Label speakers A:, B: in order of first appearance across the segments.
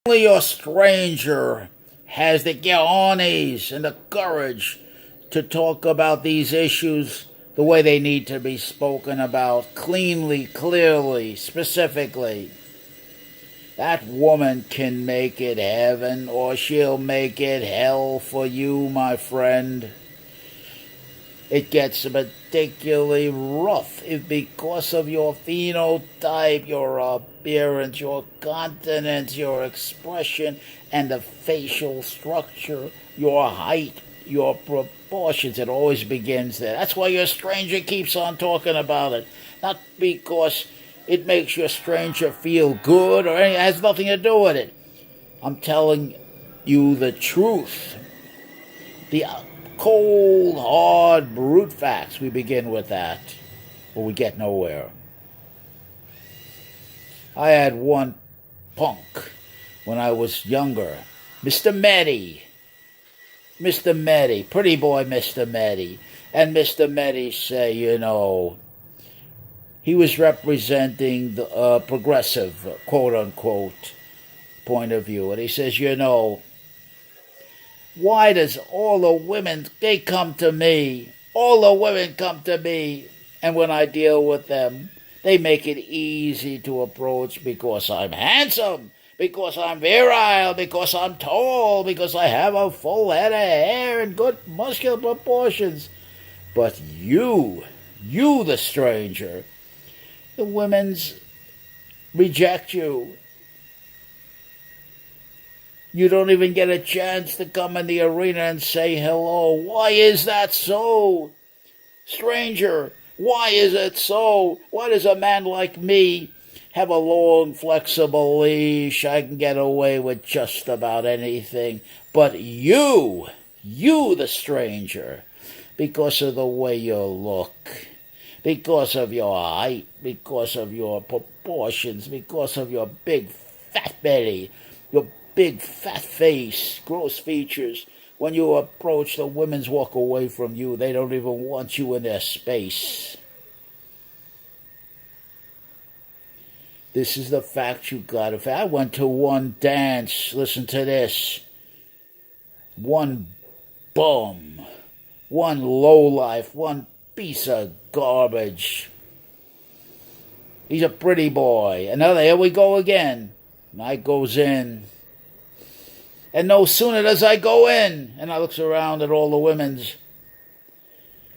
A: Only a stranger has the cojones and the courage to talk about these issues the way they need to be spoken about, cleanly, clearly, specifically. That woman can make it heaven or she'll make it hell for you, my friend. It gets particularly rough if because of your phenotype, your appearance, your continence, your expression, and the facial structure, your height, your proportions. It always begins there. That's why your stranger keeps on talking about it. Not because it makes your stranger feel good or anything. It has nothing to do with it. I'm telling you the truth. The cold, hard, brute facts. We begin with that, or we get nowhere. I had one punk when I was younger, Mr. Meddy. Mr. Meddy, pretty boy Mr. Meddy. And Mr. Meddy say, he was representing the progressive, quote unquote, point of view. And he says, why does all the women, they come to me, all the women come to me, and when I deal with them, they make it easy to approach because I'm handsome, because I'm virile, because I'm tall, because I have a full head of hair and good muscular proportions. But you the stranger, the women's reject you. You don't even get a chance to come in the arena and say hello. Why is that so? Stranger, why is it so? Why does a man like me have a long, flexible leash? I can get away with just about anything. But you the stranger, because of the way you look, because of your height, because of your proportions, because of your big fat belly, your big fat face, gross features. When you approach, the women's walk away from you. They don't even want you in their space. This is the fact you got. If I went to one dance, listen to this. One bum, one lowlife, one piece of garbage. He's a pretty boy. Another, here we go again. Night goes in. And no sooner does I go in, and I looks around at all the women's,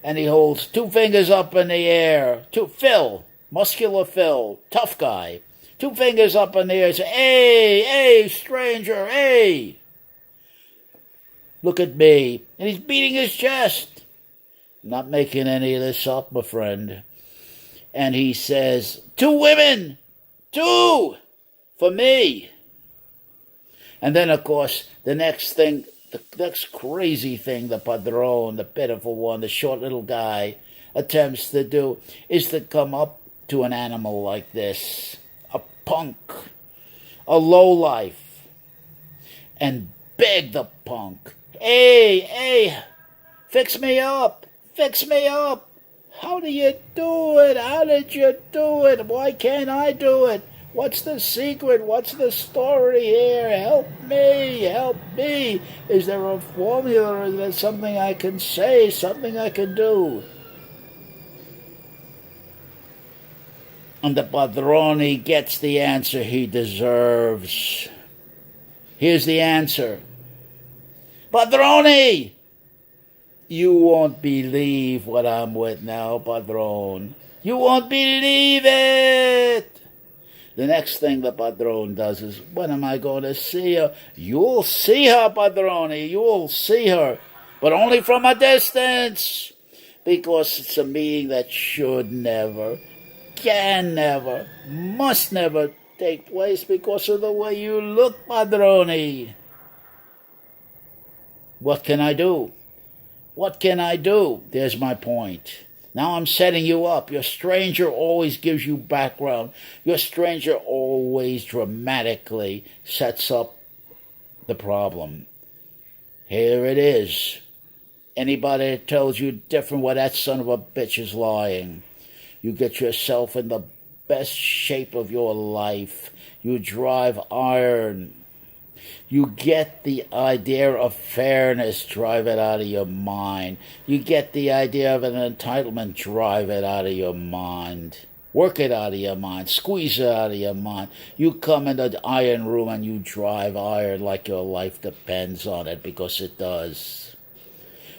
A: and he holds two fingers up in the air. Phil, muscular Phil, tough guy. Two fingers up in the air, say, hey, stranger, hey. Look at me. And he's beating his chest. Not making any of this up, my friend. And he says, 2 women, 2 for me. And then, of course, the next crazy thing the padrone, the pitiful one, the short little guy, attempts to do is to come up to an animal like this, a punk, a lowlife, and beg the punk, hey, fix me up. How do you do it? How did you do it? Why can't I do it? What's the secret? What's the story here? Help me. Is there a formula? Is there something I can say? Something I can do? And the padrone gets the answer he deserves. Here's the answer. Padrone! You won't believe what I'm with now, padrone. You won't believe it! The next thing the padrone does is, when am I going to see her? You'll see her, padrone. You'll see her. But only from a distance. Because it's a meeting that should never, can never, must never take place because of the way you look, padrone. What can I do? There's my point. Now I'm setting you up. Your stranger always gives you background. Your stranger always dramatically sets up the problem. Here it is. Anybody that tells you different, well, that son of a bitch is lying. You get yourself in the best shape of your life. You drive iron. You get the idea of fairness, drive it out of your mind. You get the idea of an entitlement, drive it out of your mind. Work it out of your mind. Squeeze it out of your mind. You come into the iron room and you drive iron like your life depends on it, because it does.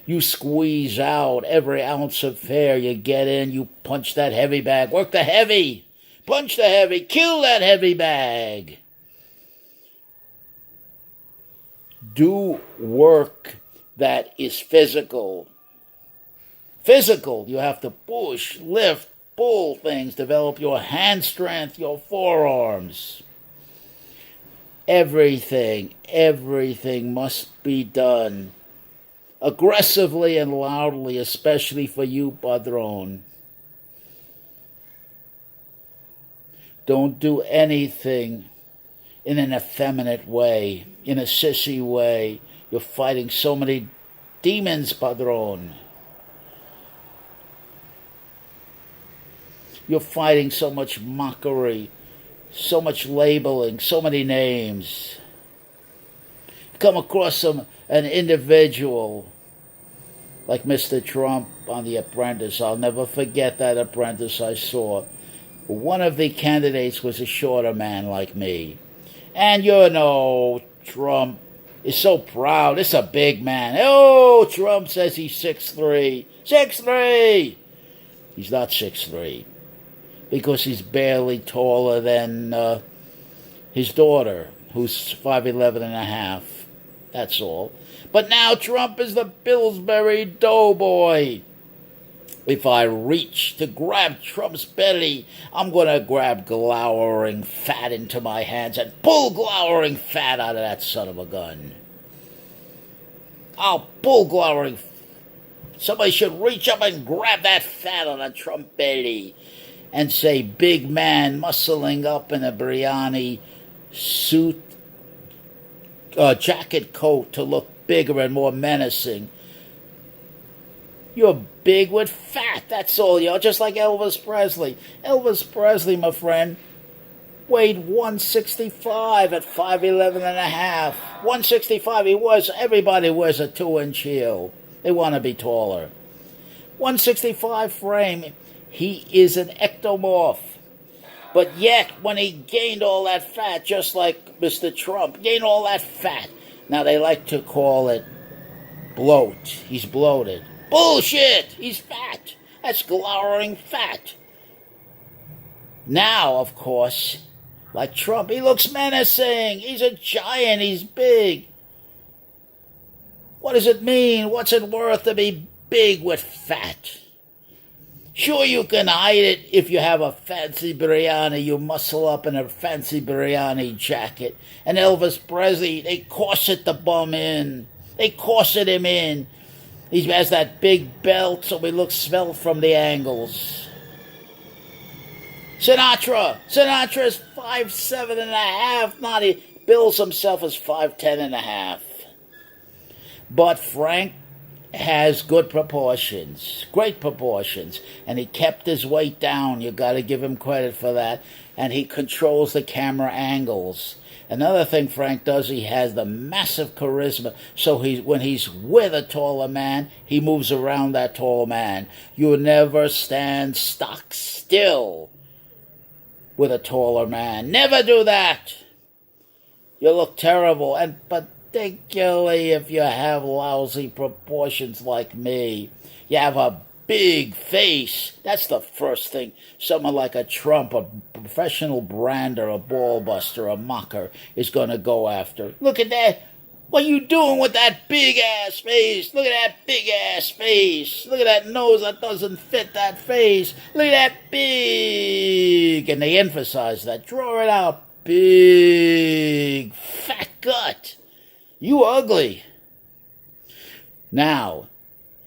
A: You squeeze out every ounce of fair. You get in, you punch that heavy bag. Work the heavy. Punch the heavy. Kill that heavy bag. Do work that is physical. Physical. You have to push, lift, pull things, develop your hand strength, your forearms. Everything must be done aggressively and loudly, especially for you, Padron. Don't do anything in an effeminate way, in a sissy way. You're fighting so many demons, Padron. You're fighting so much mockery, so much labeling, so many names. Come across an individual like Mr. Trump on The Apprentice. I'll never forget that Apprentice I saw. One of the candidates was a shorter man like me. And you know, Trump is so proud. It's a big man. Oh, Trump says he's 6'3". 6'3". He's not 6'3", because he's barely taller than his daughter, who's 5'11 and a half. That's all. But now Trump is the Pillsbury Doughboy. If I reach to grab Trump's belly, I'm going to grab glowering fat into my hands and pull glowering fat out of that son of a gun. I'll pull glowering. Somebody should reach up and grab that fat on a Trump belly and say, big man muscling up in a biryani suit, jacket coat to look bigger and more menacing. You're big with fat, that's all, just like Elvis Presley. Elvis Presley, my friend, weighed 165 at 5'11 and a half. 165 he was. Everybody wears a 2-inch heel. They want to be taller. 165 frame. He is an ectomorph. But yet, when he gained all that fat, just like Mr. Trump, gained all that fat, now they like to call it bloat. He's bloated. Bullshit! He's fat. That's glowering fat. Now, of course, like Trump, he looks menacing. He's a giant. He's big. What does it mean? What's it worth to be big with fat? Sure, you can hide it if you have a fancy biryani. You muscle up in a fancy biryani jacket. And Elvis Presley, they corset the bum in. They corset him in. He has that big belt so he looks svelte from the angles. Sinatra's 5'7 and a half. Not he bills himself as 5'10 and a half. But Frank has good proportions, great proportions, and he kept his weight down. You got to give him credit for that. And he controls the camera angles. Another thing Frank does, he has the massive charisma. So when he's with a taller man, he moves around that tall man. You never stand stock still with a taller man. Never do that. You look terrible, and particularly if you have lousy proportions like me. You have a big face. That's the first thing someone like a Trump, a professional brander, a ball buster, a mocker is going to go after. Look at that. What are you doing with that big-ass face? Look at that big-ass face. Look at that nose that doesn't fit that face. Look at that big. And they emphasize that. Draw it out. Big, fat gut. You ugly. Now,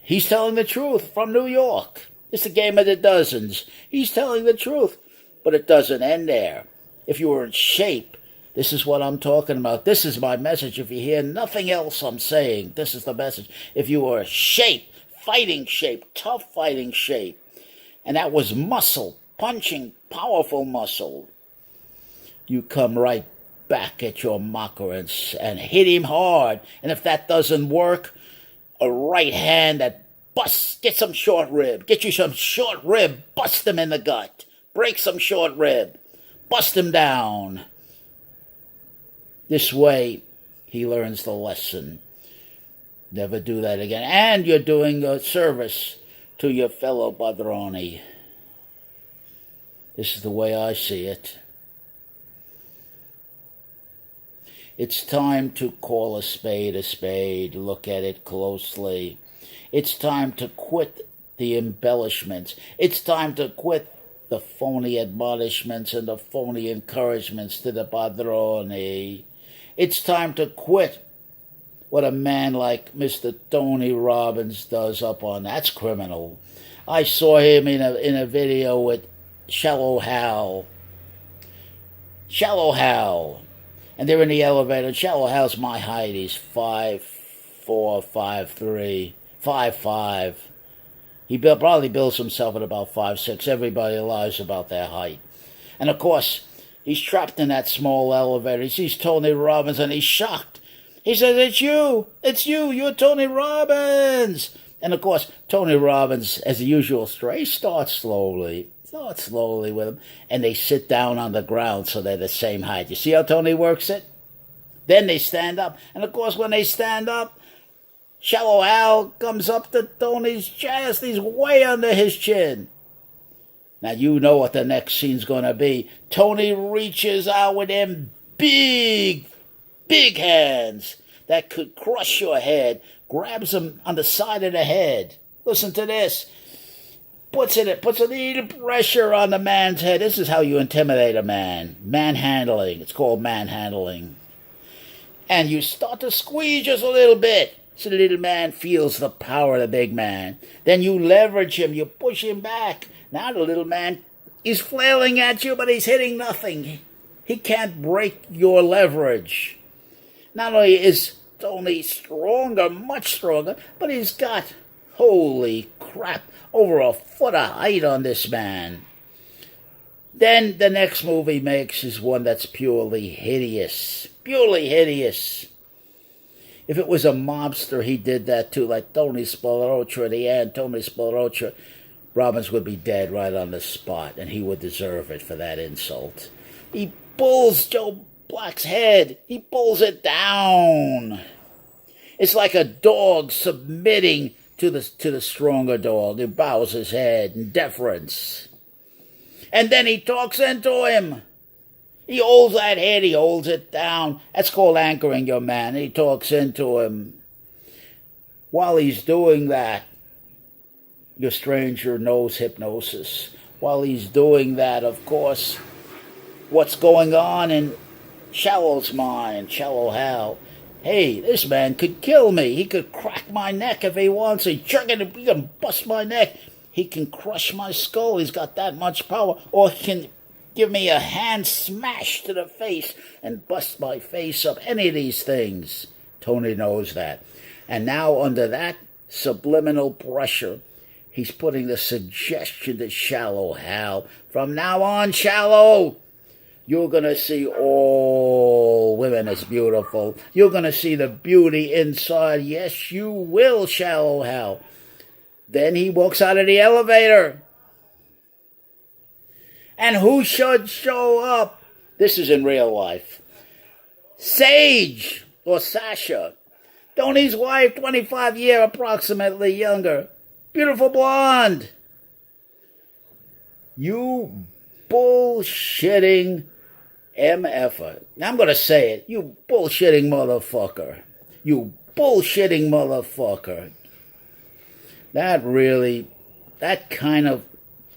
A: he's telling the truth from New York. It's a game of the dozens. He's telling the truth. But it doesn't end there. If you were in shape, this is what I'm talking about. This is my message. If you hear nothing else I'm saying, this is the message. If you were shape, fighting shape, tough fighting shape, and that was muscle, punching, powerful muscle, you come right back at your mocker and hit him hard. And if that doesn't work, a right hand that busts, get some short rib. Get you some short rib, bust him in the gut. Break some short rib, bust him down. This way, he learns the lesson. Never do that again. And you're doing a service to your fellow padrone. This is the way I see it. It's time to call a spade, look at it closely. It's time to quit the embellishments. It's time to quit the phony admonishments and the phony encouragements to the padrone. It's time to quit what a man like Mr. Tony Robbins does up on. That's criminal. I saw him in a video with Shallow Hal. Shallow Hal. And they're in the elevator. Shallow Hal's my height. He's 5'4", 5'3", 5'5". He probably builds himself at about 5'6". Everybody lies about their height. And of course, he's trapped in that small elevator. He sees Tony Robbins and he's shocked. He says, it's you, you're Tony Robbins. And of course, Tony Robbins, as the usual stray, starts slowly with him. And they sit down on the ground so they're the same height. You see how Tony works it? Then they stand up. And of course, when they stand up, Shallow Hal comes up to Tony's chest. He's way under his chin. Now you know what the next scene's going to be. Tony reaches out with them big hands that could crush your head, grabs him on the side of the head. Listen to this. Puts a little pressure on the man's head. This is how you intimidate a man. Manhandling. It's called manhandling. And you start to squeeze just a little bit so the little man feels the power of the big man. Then you leverage him. You push him back. Now the little man is flailing at you, but he's hitting nothing. He can't break your leverage. Not only is Tony stronger, much stronger, but he's got, holy crap, over a foot of height on this man. Then the next move he makes is one that's purely hideous. Purely hideous. If it was a mobster, he did that too, like Tony Spolrocha at the end. Tony Spolrocha, Robbins would be dead right on the spot, and he would deserve it for that insult. He pulls Joe Black's head. He pulls it down. It's like a dog submitting to the stronger dog. He bows his head in deference. And then he talks into him. He holds that head, he holds it down. That's called anchoring your man. He talks into him. While he's doing that, your stranger knows hypnosis. While he's doing that, of course, what's going on in Shallow's mind, Shallow Hal? Hey, this man could kill me. He could crack my neck if he wants. He can bust my neck. He can crush my skull. He's got that much power. Or he can give me a hand smash to the face and bust my face up. Any of these things. Tony knows that. And now under that subliminal pressure, he's putting the suggestion to Shallow Hal. From now on, Shallow, you're going to see all women as beautiful. You're going to see the beauty inside. Yes, you will, Shallow Hal. Then he walks out of the elevator. And who should show up? This is in real life. Sage, or Sasha. Tony's wife, 25 years approximately younger. Beautiful blonde. You bullshitting MFer. Now I'm going to say it. You bullshitting motherfucker. You bullshitting motherfucker. That kind of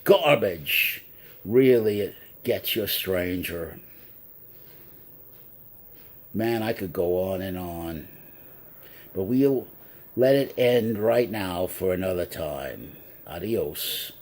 A: garbage really gets your stranger. Man, I could go on and on. But we'll let it end right now for another time. Adios.